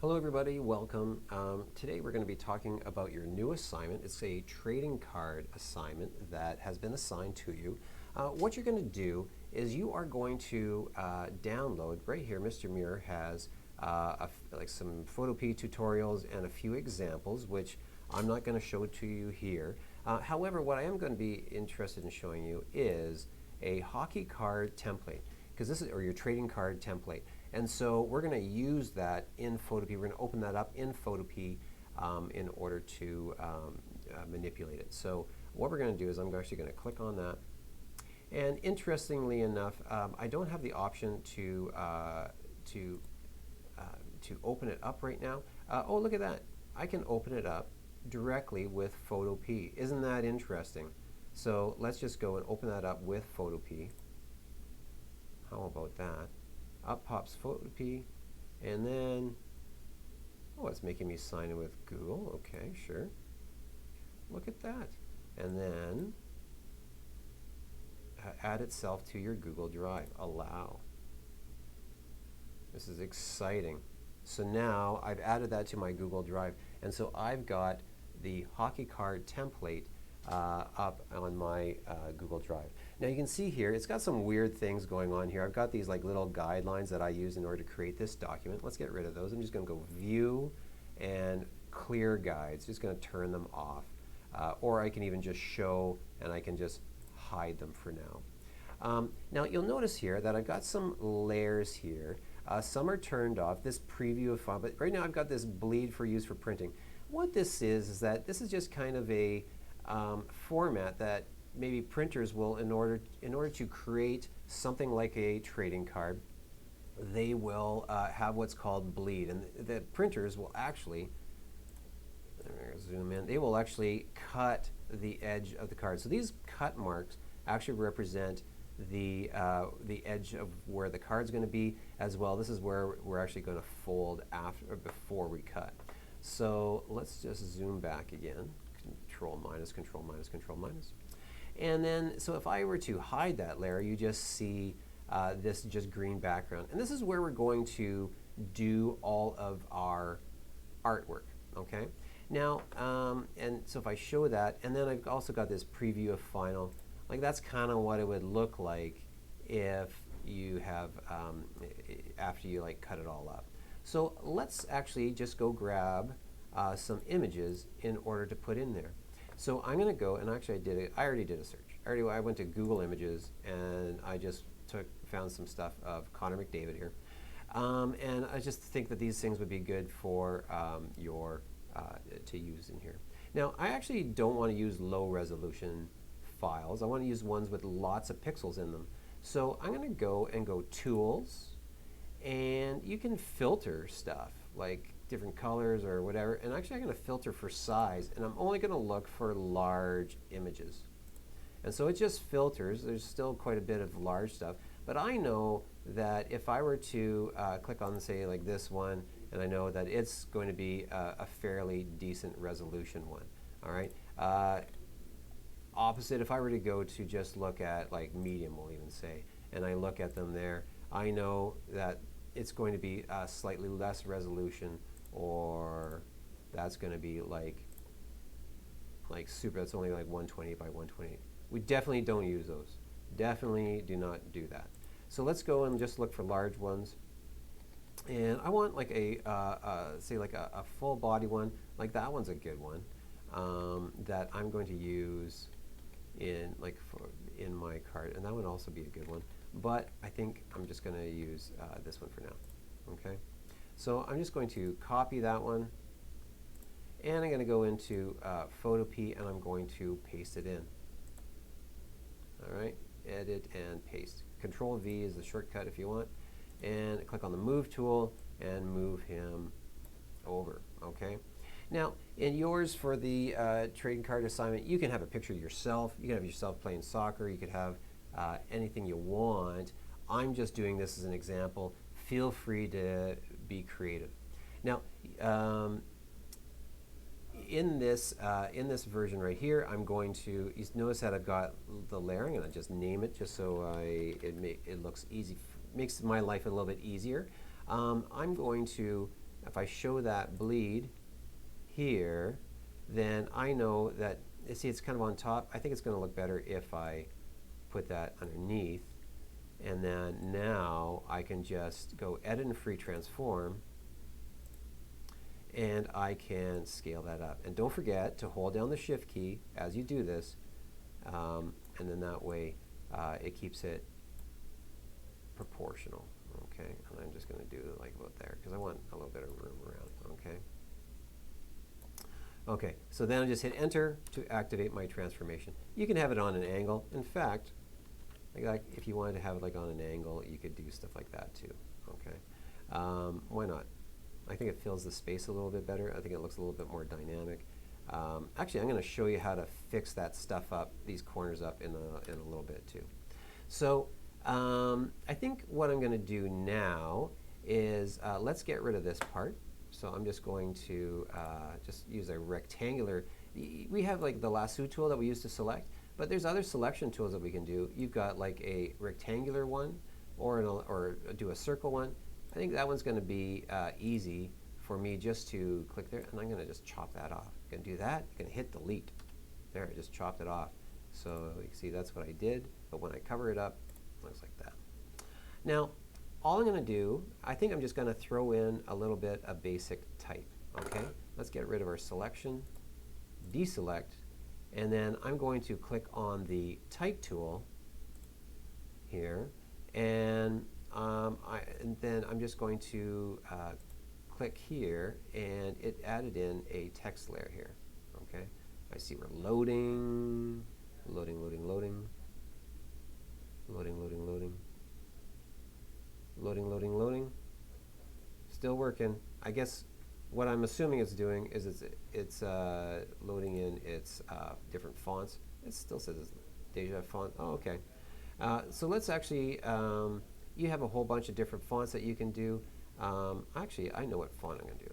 Hello everybody, welcome. Today we're going to be talking about your new assignment. It's a trading card assignment that has been assigned to you. What you're going to do is you are going to download, right here Mr. Muir has like some Photopea tutorials and a few examples, which I'm not going to show to you here. However, what I am going to be interested in showing you is a hockey card template, because this is, or your trading card template. And so we're going to use that in Photopea. We're going to open that up in Photopea in order to manipulate it. So what we're going to do is I'm actually going to click on that. And interestingly enough, I don't have the option to open it up right now. Oh, look at that. I can open it up directly with Photopea. Isn't that interesting? So let's just go and open that up with Photopea. How about that? Up pops Photopea, and then, oh, it's making me sign in with Google. Okay, sure. Look at that. And then add itself to your Google Drive. Allow. This is exciting. So now I've added that to my Google Drive, and so I've got the hockey card template up on my Google Drive. Now you can see here, it's got some weird things going on here. I've got these like little guidelines that I use in order to create this document. Let's get rid of those. I'm just going to go View and Clear Guides. Just going to turn them off. Or I can even just show, and I can just hide them for now. Now you'll notice here that I've got some layers here. Some are turned off. This preview of font, but right now I've got this bleed for use for printing. What this is that this is just kind of a format that maybe printers will, in order to create something like a trading card, they will have what's called bleed, and the printers will actually, zoom in, they will actually cut the edge of the card. So these cut marks actually represent the edge of where the card's going to be as well. This is where we're actually going to fold after or before we cut. So let's just zoom back again. Control minus, control minus, control minus. And then, so if I were to hide that layer, you just see this just green background. And this is where we're going to do all of our artwork, okay? Now, and so if I show that, and then I've also got this preview of final, like that's kind of what it would look like if you have, after you like cut it all up. So let's actually just go grab some images in order to put in there. So I'm going to go, and actually I already did a search. I went to Google Images, and I just found some stuff of Connor McDavid here. And I just think that these things would be good for to use in here. Now, I actually don't want to use low resolution files. I want to use ones with lots of pixels in them. So I'm going to go Tools, and you can filter stuff like different colors or whatever, and actually I'm going to filter for size, and I'm only going to look for large images. And so it just filters. There's still quite a bit of large stuff, but I know that if I were to click on, say, like this one, and I know that it's going to be a fairly decent resolution one. All right. Opposite, if I were to go to just look at like medium, we'll even say, and I look at them there, I know that it's going to be slightly less resolution, or that's going to be like super, that's only like 128 by 128. We definitely don't use those. Definitely do not do that. So let's go and just look for large ones. And I want like say like a full body one, like that one's a good one, that I'm going to use in in my card, and that would also be a good one. But I think I'm just going to use this one for now. Okay. So I'm just going to copy that one, and I'm going to go into Photopea, and I'm going to paste it in. All right, edit and paste. Control V is the shortcut if you want, and click on the Move tool and move him over. Okay. Now, in yours for the trading card assignment, you can have a picture of yourself. You can have yourself playing soccer. You could have anything you want. I'm just doing this as an example. Feel free to be creative. Now, in this version right here, I'm going to, you notice that I've got the layer. I'm going to just name it just so it looks easy, makes my life a little bit easier. I'm going to if I show that bleed here, then I know that, you see it's kind of on top. I think it's going to look better if I put that underneath. And then now I can just go edit and free transform, and I can scale that up. And don't forget to hold down the shift key as you do this, and then that way it keeps it proportional. Okay, and I'm just going to do it like about there because I want a little bit of room around. Okay. Okay, so then I just hit enter to activate my transformation. You can have it on an angle. In fact, like if you wanted to have it like on an angle, you could do stuff like that too. Okay, why not? I think it fills the space a little bit better. I think it looks a little bit more dynamic. Actually, I'm going to show you how to fix that stuff up, these corners up in a little bit too. So I think what I'm going to do now is let's get rid of this part. So I'm just going to just use a rectangular. We have like the lasso tool that we use to select, but there's other selection tools that we can do. You've got like a rectangular one or do a circle one. I think that one's going to be easy for me just to click there, and I'm going to just chop that off. You can do that. You can hit delete. There, I just chopped it off. So you can see that's what I did, but when I cover it up, it looks like that. Now, all I'm going to do, I think I'm just going to throw in a little bit of basic type. Okay, let's get rid of our selection, deselect, and then I'm going to click on the type tool here, and then I'm just going to click here, and it added in a text layer here. Okay, I see we're loading, loading, loading, loading, loading, loading, loading. Loading, loading, loading. Still working. I guess what I'm assuming it's doing is it's loading in its different fonts. It still says it's Deja font. Oh, okay. So let's actually, you have a whole bunch of different fonts that you can do. Actually, I know what font I'm going to do.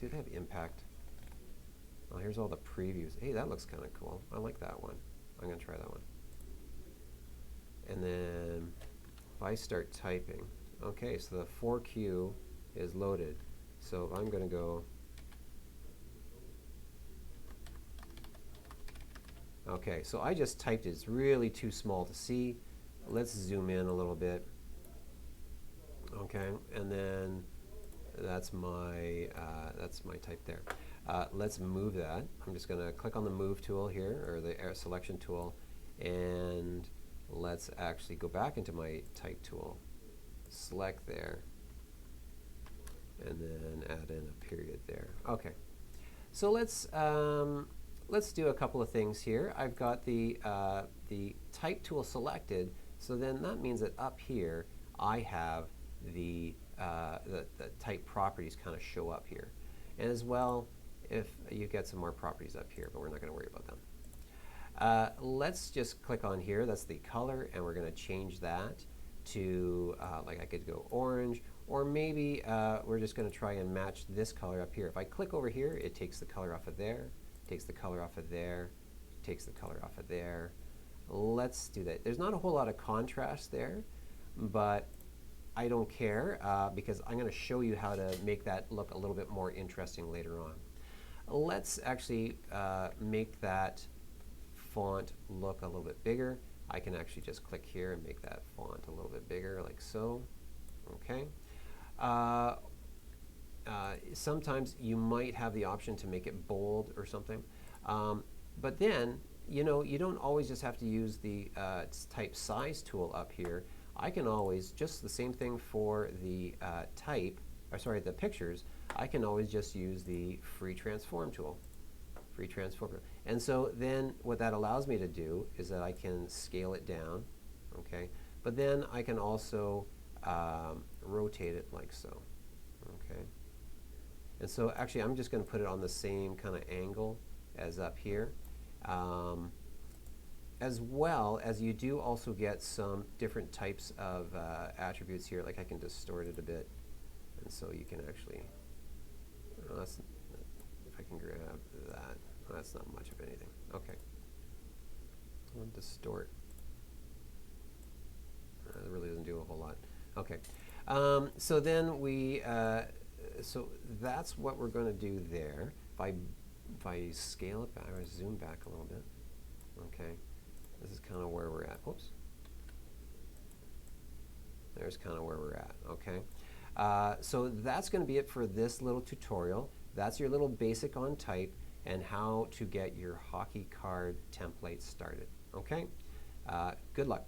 Do they have impact? Oh, here's all the previews. Hey, that looks kind of cool. I like that one. I'm going to try that one. And then if I start typing, okay, so the 4Q is loaded. So I'm going to go, okay, so I just typed it. It's really too small to see. Let's zoom in a little bit. Okay, and then that's my type there. Let's move that. I'm just going to click on the move tool here, or the selection tool, and let's actually go back into my type tool. Select there, and then add in a period there. Okay, so let's do a couple of things here. I've got the type tool selected, so then that means that up here I have the type properties kind of show up here, and as well if you get some more properties up here, but we're not going to worry about them. Let's just click on here. That's the color, and we're going to change that to like I could go orange, or maybe we're just going to try and match this color up here. If I click over here, it takes the color off of there, takes the color off of there, takes the color off of there. Let's do that. There's not a whole lot of contrast there, but I don't care because I'm going to show you how to make that look a little bit more interesting later on. Let's actually make that font look a little bit bigger. I can actually just click here and make that font a little bit bigger, like so. Okay. Sometimes you might have the option to make it bold or something, but then you don't always just have to use the type size tool up here. I can always just the same thing for the the pictures. I can always just use the free transform tool. Free transform. And so then what that allows me to do is that I can scale it down, okay? But then I can also rotate it like so, okay? And so actually I'm just going to put it on the same kind of angle as up here. As well as you do also get some different types of attributes here, like I can distort it a bit, and so you can actually, if I can grab that, that's not much of anything. Okay, I'll distort. It really doesn't do a whole lot. Okay, so then we so that's what we're going to do there. If I scale it back, I zoom back a little bit. Okay, this is kind of where we're at. Oops. There's kind of where we're at. Okay, so that's going to be it for this little tutorial. That's your little basic on type and how to get your hockey card template started. Okay, good luck.